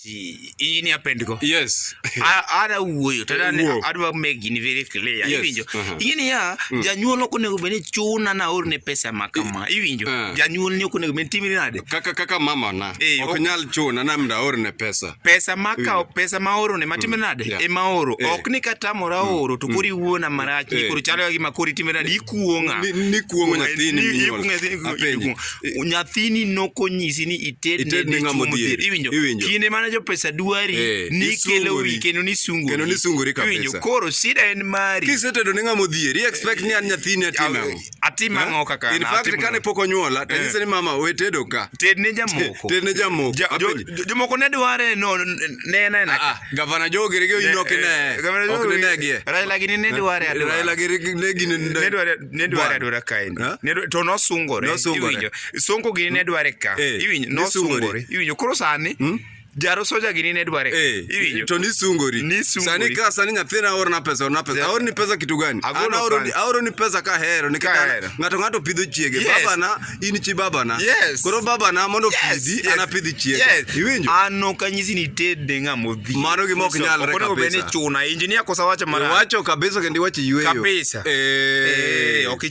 Engineer Pendigo. Yes. Ada wuoyo tada adwa make ni very clear. Iwinjo. Engineer janyuol ok onego bed ni chuna na orne pesa makama. Iwinjo. Janyuol ni ok onego bed timni nade. Kaka mama na ok nyal chuna na mda orne pesa. Pesa maka pesa ma orone matimni nade. E ma oro. Ok ni kata mora oro to kori wuona marach ni koro chalo gi makori timni nade ikuonga. Ni kuongo nyathini minyuol. Nyathini nokonyisi ni ited ne modhier. Iwinjo. Kinde mana jo pesa dwari ni kelo wi kendo ni sunguri. Kendo ni sunguri kabisa. Iwinjo koro shida en mari. Kisetedo ne ng'ama odhier, expect ni an nyathini atimang'o. Atimang'o kaka. In fact kane pok onyuola, tanyise ni mama we tedo ka. Ted ne jamoko. Ted ne jamoko. Jomoko ne dware no ne Gavana Jogere ge inoke ne. Ok ne gie. Raila gini ne dware adware. Raila gere ne gini ne dware adware kaini. To no sungore. Iwinjo. Sonko gini ne dware ka. Iwinjo no sungore. Iwinjo koro sani jaro soja gini ne dware. Iwinjo. To ni sungori. Sani ka sani nyathina orna pesa. Aor ni pesa kitu gani? Aoro ni pesa ka hero nikata ng'ato pidho chiege. Baba na in chi baba na. Koro baba na mondo pidhi ana pidhi chiege. Iwinjo. Ano kanyisi ni ted de ng'amo dhi. Mano gima ok nyalre kabisa. Kono bene chuna engineer kosa wacho mara. Wacho kabisa kendi wacho yweyo. Kabisa. Ok